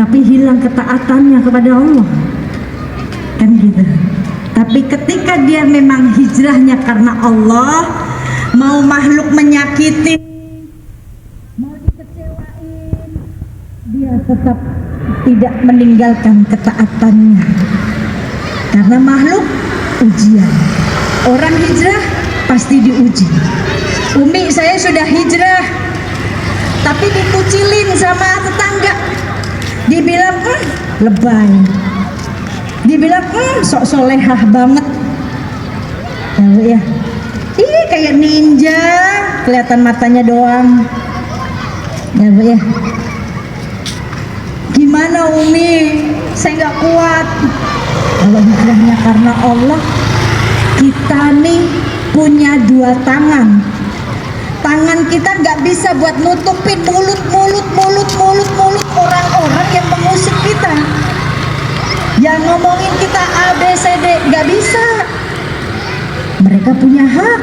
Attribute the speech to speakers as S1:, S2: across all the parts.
S1: tapi hilang ketaatannya kepada Allah, kan gitu. Tapi ketika dia memang hijrahnya karena Allah, mau makhluk menyakitin, mau dikecewain, dia tetap tidak meninggalkan ketaatannya, karena makhluk ujian. Orang hijrah pasti diuji. Umi, saya sudah hijrah, tapi dikucilin sama tetangga, dibilang lebay, dibilang sok solehah banget, ya, ih kayak ninja, kelihatan matanya doang, ya Bu ya. Gimana Umi, saya nggak kuat. Kalau hijrahnya karena Allah, kita nih punya dua tangan. Tangan kita nggak bisa buat nutupin mulut orang-orang yang mengusik kita, yang ngomongin kita A, B, C, D, nggak bisa. Mereka punya hak,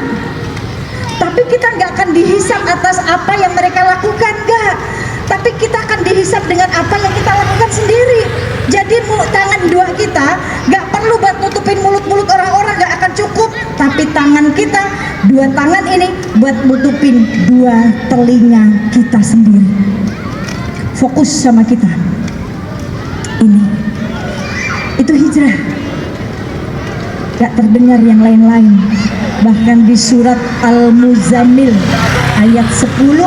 S1: tapi kita nggak akan dihisap atas apa yang mereka lakukan, nggak. Tapi kita akan dihisap dengan apa yang kita lakukan sendiri. Jadi tangan dua kita nggak perlu buat nutupin mulut orang-orang, nggak akan cukup. Tapi tangan kita, dua tangan ini buat nutupin dua telinga kita sendiri. Fokus sama kita. Ini, itu hijrah. Gak terdengar yang lain-lain. Bahkan di surat Al-Muzammil ayat 10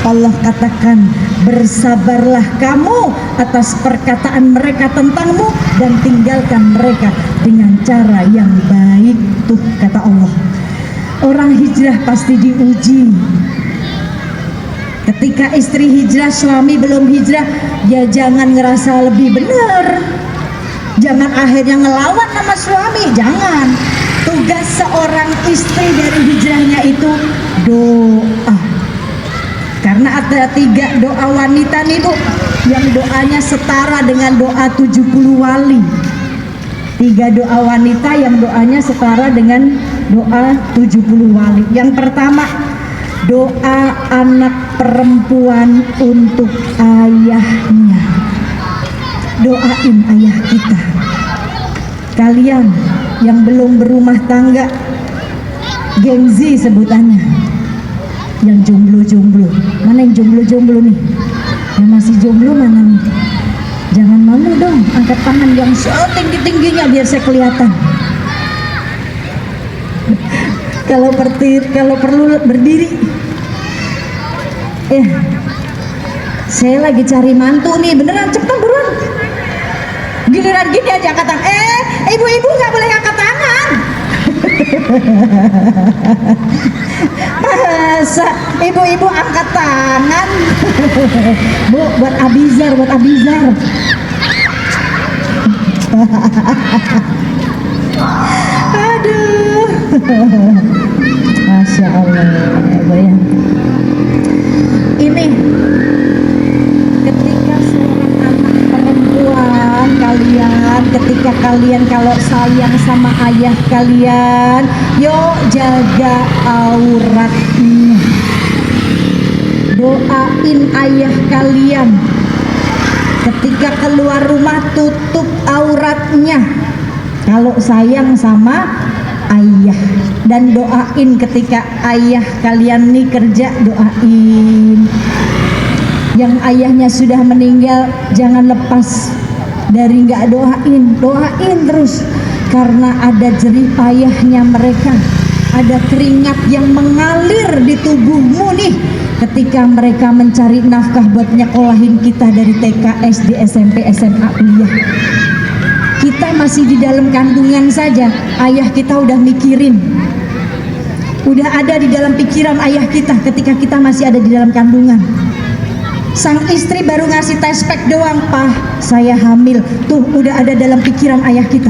S1: Allah katakan, bersabarlah kamu atas perkataan mereka tentangmu dan tinggalkan mereka dengan cara yang baik. Tuh kata Allah, orang hijrah pasti diuji. Ketika istri hijrah, suami belum hijrah, ya jangan ngerasa lebih benar, jangan akhirnya ngelawan sama suami, jangan. Tugas seorang istri dari hijrahnya itu doa. Karena ada 3 doa wanita nih Bu, yang doanya setara dengan doa 70 wali. 3 doa wanita yang doanya setara dengan doa 70 wali. Yang pertama, doa anak perempuan untuk ayahnya. Doain ayah kita. Kalian yang belum berumah tangga, Gen Z sebutannya, yang jomblo-jomblo, mana yang jomblo-jomblo nih? Yang masih jomblo mana nih? Jangan malu dong, angkat tangan yang setinggi-tingginya biar saya kelihatan. Kalau perlu berdiri. Saya lagi cari mantu nih, beneran, cepetan buruan. Giliran gini aja angkat tangan. Ibu-ibu nggak boleh angkat tangan. Masa ibu-ibu angkat tangan? Bu, buat Abizar, buat Abizar. Aduh, Masya Allah, bayang. Ini ketika seorang anak perempuan kalian, ketika kalian kalau sayang sama ayah kalian, yuk jaga auratnya. Doain ayah kalian. Ketika keluar rumah, tutup auratnya. Kalau sayang sama ayah, dan doain ketika ayah kalian nih kerja, doain. Yang ayahnya sudah meninggal, jangan lepas dari nggak doain terus, karena ada jerih payahnya mereka, ada keringat yang mengalir di tubuhmu nih ketika mereka mencari nafkah buat nyekolahin kita dari TK, SD, SMP, SMA, kuliah. Kita masih di dalam kandungan saja, ayah kita udah mikirin, udah ada di dalam pikiran ayah kita ketika kita masih ada di dalam kandungan. Sang istri baru ngasih tespek doang, "Pah, saya hamil." Tuh udah ada dalam pikiran ayah kita,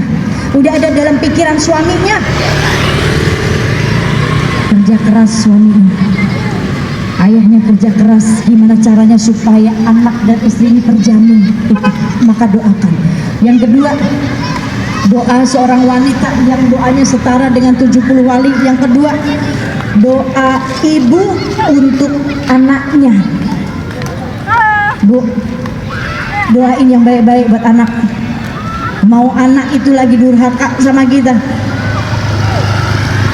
S1: udah ada dalam pikiran suaminya. Kerja keras suaminya, ayahnya kerja keras, gimana caranya supaya anak dan istri ini terjamin, maka doakan. Yang kedua, doa seorang wanita yang doanya setara dengan 70 wali. Yang kedua, doa ibu untuk anaknya. Bu, Doain yang baik-baik buat anak. Mau anak itu lagi durhaka sama kita,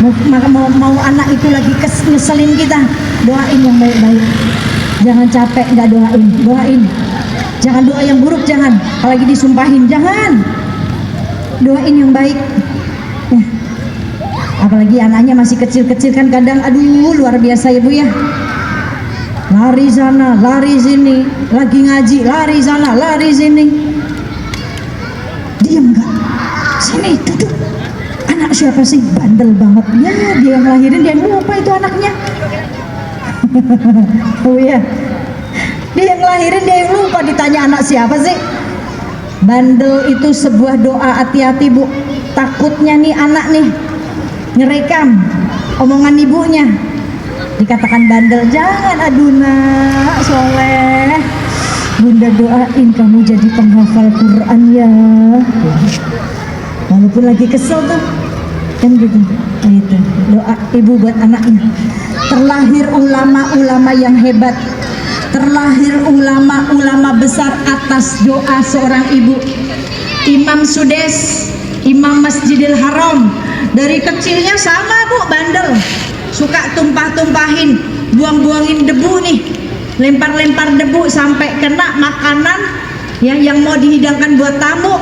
S1: mau anak itu lagi ngeselin kita, doain yang baik-baik. Jangan capek nggak doain. Jangan doa yang buruk, jangan. Apalagi disumpahin, jangan. Doain yang baik. Ya. Apalagi anaknya masih kecil-kecil kan kadang, aduh luar biasa ibu ya. Lari sana, lari sini, lagi ngaji, lari sana, lari sini. Diam nggak? Sini, duduk. Anak siapa sih? Bandel banget. Ya, dia yang lahirin, dia yang lupa itu anaknya. Oh iya. Dia yang lahirin, dia yang lupa ditanya anak siapa sih. Bandel itu sebuah doa, hati-hati bu. Takutnya nih anak nih ngerekam omongan ibunya, dikatakan bandel. Jangan, aduh nak soleh, bunda doain kamu jadi penghafal Quran ya. Walaupun lagi kesel tuh kan gitu. Nah, itu doa ibu buat anaknya. Terlahir ulama-ulama yang hebat, terlahir ulama-ulama besar atas doa seorang ibu. Imam Sudes, Imam Masjidil Haram, dari kecilnya sama bu, bandel, suka tumpah-tumpahin, buang-buangin debu nih, lempar-lempar debu sampai kena makanan ya yang mau dihidangkan buat tamu.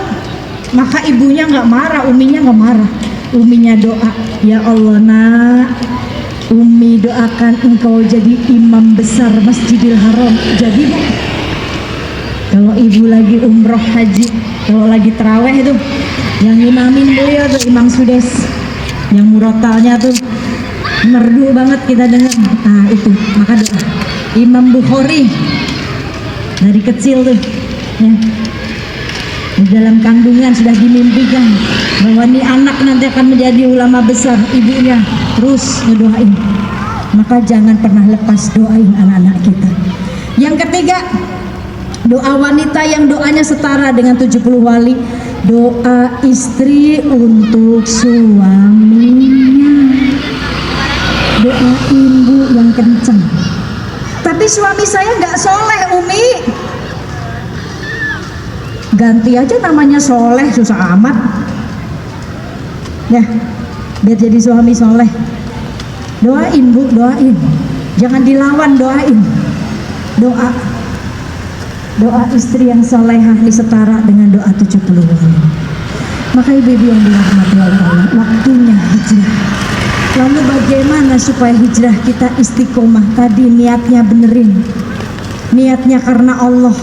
S1: Maka ibunya nggak marah, uminya nggak marah. Uminya doa, ya Allah nak, Umi doakan engkau jadi imam besar Masjidil Haram. Jadi kalau ibu lagi umroh haji, kalau lagi terawih tuh yang imamin beliau tuh Imam Sudes, yang murotalnya tuh merdu banget kita dengar. Nah itu maka doa Imam Bukhari dari kecil tuh ya, di dalam kandungan sudah dimimpikan bahwa nih anak nanti akan menjadi ulama besar. Ibunya terus ngedoain, maka jangan pernah lepas doain anak-anak kita. Yang ketiga, doa wanita yang doanya setara dengan 70 wali. Doa istri untuk suaminya. Doain bu yang kenceng. Tapi suami saya nggak soleh Umi. Ganti aja namanya soleh, susah amat ya, biar jadi suami soleh. Doain bu, doain, jangan dilawan, doain. Doa istri yang solehah ini setara dengan doa 70 wali. Maka ibu-ibu yang dirahmati Allah, waktunya hijrah. Lalu bagaimana supaya hijrah kita istiqomah? Tadi niatnya benerin, niatnya karena Allah.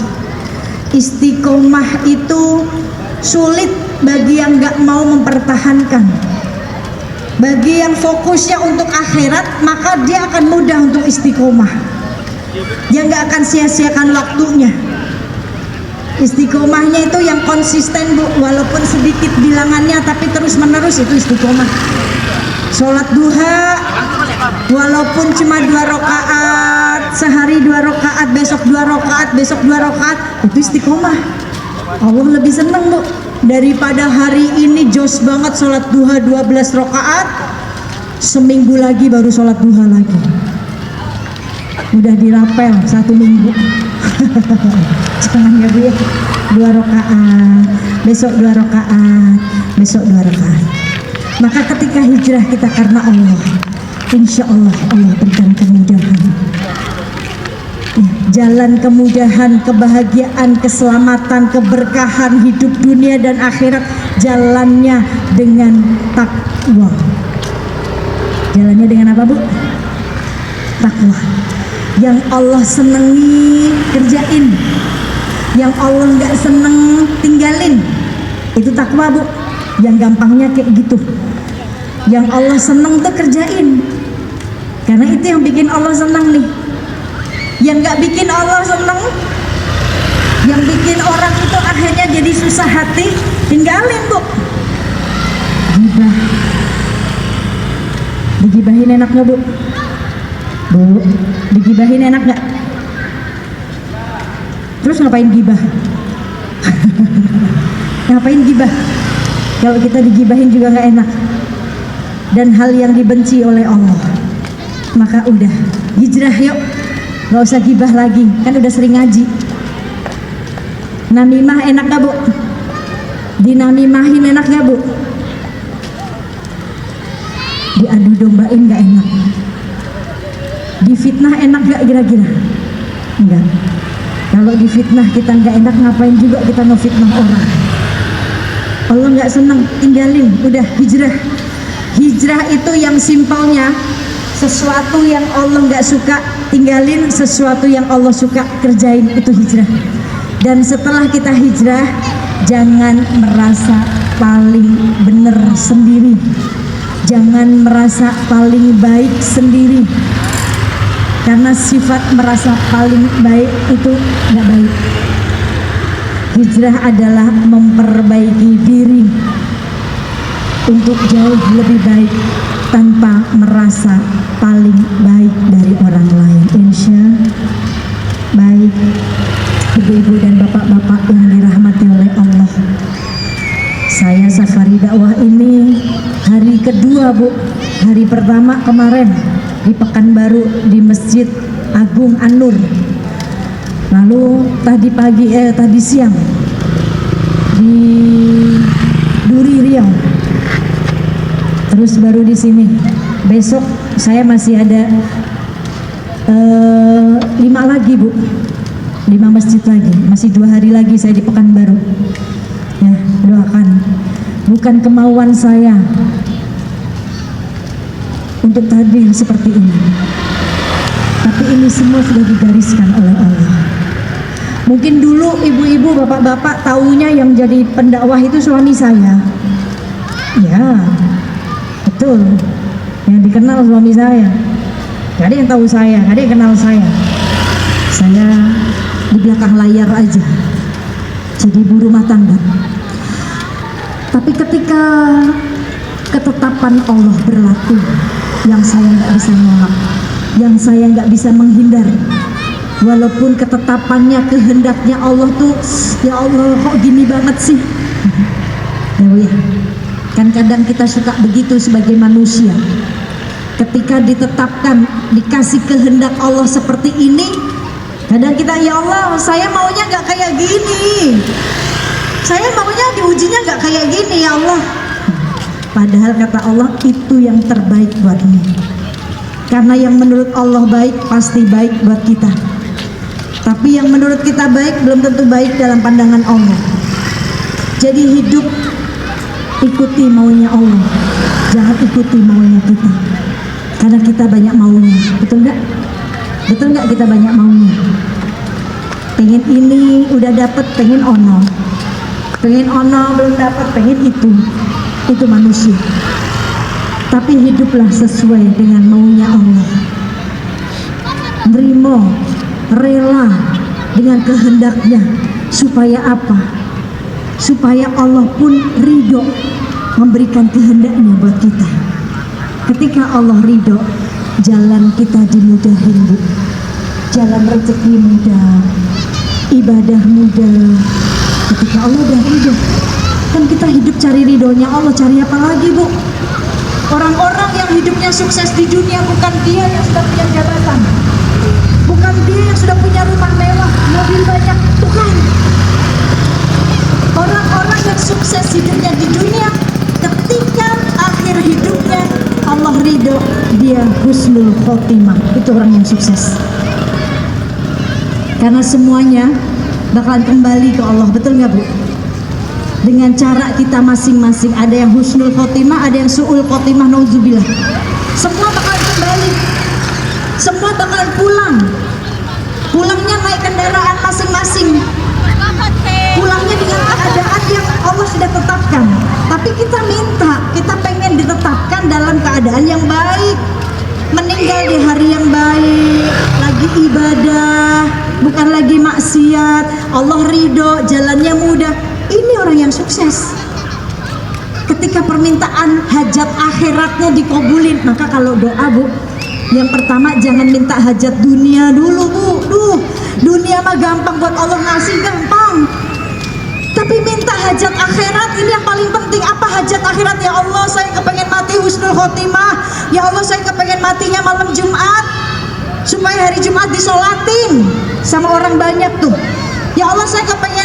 S1: Istiqomah itu sulit bagi yang gak mau mempertahankan. Bagi yang fokusnya untuk akhirat, maka dia akan mudah untuk istiqomah. Dia gak akan sia-siakan waktunya. Istiqomahnya itu yang konsisten bu, walaupun sedikit bilangannya tapi terus menerus, itu istiqomah. Sholat duha walaupun cuma 2 rakaat, sehari 2 rakaat, besok 2 rakaat, besok 2 rakaat, itu istiqomah. Allah lebih seneng bu daripada hari ini jos banget sholat duha 12 rakaat, seminggu lagi baru sholat duha lagi, udah dirapel 1 minggu. Jangan ya bu ya, 2 rakaat, besok 2 rakaat, besok 2 rakaat. Maka ketika hijrah kita karena Allah, insya Allah Allah berikan kemudahan ya, jalan kemudahan, kebahagiaan, keselamatan, keberkahan hidup dunia dan akhirat. Jalannya dengan takwa. Jalannya dengan apa bu? Takwa. Yang Allah senengi kerjain, yang Allah nggak seneng tinggalin, itu takwa bu. Yang gampangnya kayak gitu. Yang Allah seneng tuh kerjain, karena itu yang bikin Allah seneng nih. Yang nggak bikin Allah seneng, yang bikin orang itu akhirnya jadi susah hati, tinggalin bu. Gibah, digibahin enak nggak bu? Bu, digibahin enak nggak? Terus ngapain gibah? Ngapain gibah? Kalau kita digibahin juga nggak enak, dan hal yang dibenci oleh Allah. Maka udah hijrah yuk, nggak usah gibah lagi, kan udah sering ngaji. Namimah enak gak Bu? Dinamimahin enak gak Bu? Diadu dombain gak enak? Difitnah enak gak kira-kira? Enggak. Kalau difitnah kita gak enak, ngapain juga kita ngefitnah orang? Allah gak senang, tinggalin, udah hijrah. Hijrah itu yang simpelnya, sesuatu yang Allah gak suka tinggalin, sesuatu yang Allah suka kerjain, itu hijrah. Dan setelah kita hijrah, jangan merasa paling benar sendiri, jangan merasa paling baik sendiri, karena sifat merasa paling baik itu nggak baik. Hijrah adalah memperbaiki diri untuk jauh lebih baik tanpa merasa paling baik dari orang lain. Insya baik. Ibu-ibu dan bapak-bapak yang dirahmati oleh Allah, saya safari dakwah ini hari kedua Bu. Hari pertama kemarin di Pekanbaru di Masjid Agung An-Nur, lalu tadi siang di Duri Riau, terus baru di sini. Besok saya masih ada 5 lagi Bu, 5 masjid lagi, masih 2 hari lagi saya di Pekanbaru. Ya, doakan. Bukan kemauan saya untuk hadir seperti ini, tapi ini semua sudah digariskan oleh Allah. Mungkin dulu ibu-ibu, bapak-bapak taunya yang jadi pendakwah itu suami saya. Ya, betul. Yang dikenal suami saya. Gak ada yang tahu saya, gak ada yang kenal saya. Saya di belakang layar aja, jadi ibu rumah tangga. Tapi ketika ketetapan Allah berlaku, yang saya nggak bisa nolak, yang saya nggak bisa menghindar, walaupun ketetapannya, kehendaknya Allah tuh, ya Allah kok gini banget sih. Ya, kan kadang kita suka begitu sebagai manusia. Ketika ditetapkan, dikasih kehendak Allah seperti ini, kadang kita, ya Allah, saya maunya gak kayak gini, saya maunya diujinya gak kayak gini ya Allah. Padahal kata Allah, itu yang terbaik buatmu. Karena yang menurut Allah baik, pasti baik buat kita. Tapi yang menurut kita baik, belum tentu baik dalam pandangan Allah. Jadi hidup, ikuti maunya Allah, jangan ikuti maunya kita. Karena kita banyak maunya, betul nggak? Betul nggak kita banyak maunya? Pengen ini udah dapet, pengen ono belum dapet, pengen itu manusia. Tapi hiduplah sesuai dengan maunya Allah. Nerimo, rela dengan kehendaknya, supaya apa? Supaya Allah pun ridho memberikan kehendaknya buat kita. Ketika Allah ridho, jalan kita dimudahin Bu. Jalan rezeki mudah, ibadah mudah. Ketika Allah udah ridho, kan kita hidup cari ridhonya Allah. Cari apa lagi Bu? Orang-orang yang hidupnya sukses di dunia bukan dia yang sudah punya jabatan, bukan dia yang sudah punya rumah mewah, mobil banyak, bukan. Orang-orang yang sukses hidupnya di dunia, ketika akhir hidupnya Allah ridho, dia husnul khotimah. Itu orang yang sukses. Karena semuanya bakalan kembali ke Allah, betul nggak Bu? Dengan cara kita masing-masing. Ada yang husnul khotimah, ada yang su'ul khotimah, nauzubillah. Semua bakalan kembali, semua bakalan pulang. Pulangnya naik kendaraan masing-masing, pulangnya dengan keadaan yang Allah sudah tetapkan. Tapi kita minta, kita pengen ditetapkan dalam keadaan yang baik, meninggal di hari yang baik, lagi ibadah, bukan lagi maksiat, Allah ridho, jalannya mudah. Ini orang yang sukses. Ketika permintaan hajat akhiratnya dikabulin, maka kalau doa Bu, yang pertama jangan minta hajat dunia dulu Bu. Dunia mah gampang buat Allah ngasih, gampang. Tapi minta hajat akhirat, ini yang paling penting. Apa hajat akhirat? Ya Allah, saya kepengen mati husnul khotimah. Ya Allah, saya kepengen matinya malam Jumat, supaya hari Jumat disolatin sama orang banyak tuh. Ya Allah, saya kepengen